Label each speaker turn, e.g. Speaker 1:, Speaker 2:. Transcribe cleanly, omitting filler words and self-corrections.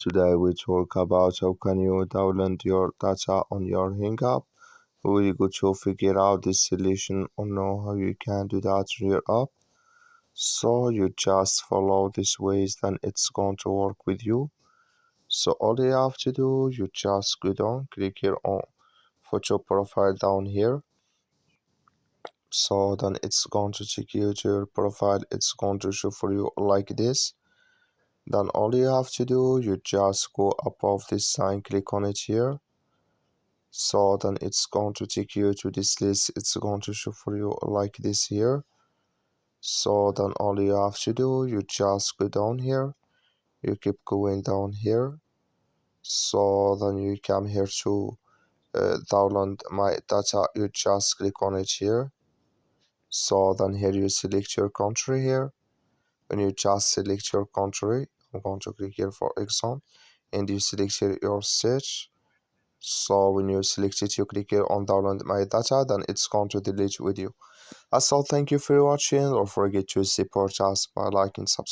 Speaker 1: Today we talk about how can you download your data on your Hinge app. We go to figure out this solution or know how you can do that on your app. So you just follow these ways, then it's going to work with you. So all you have to do, you just go down, click here on photo profile down here. So then it's going to take you to your profile. It's going to show for you like this. Then all you have to do, you just go above this sign, click on it here. So then it's going to take you to this list. It's going to show for you like this here. So then all you have to do, you just go down here. You keep going down here. So then you come here to download my data. You just click on it here. So then here you select your country here. When you just select your country, I'm going to click here for example, and you select here your search. So when you select it, you click here on download my data, then it's going to delete with you. That's all. Thank you for watching. Don't forget to support us by liking, subscribe.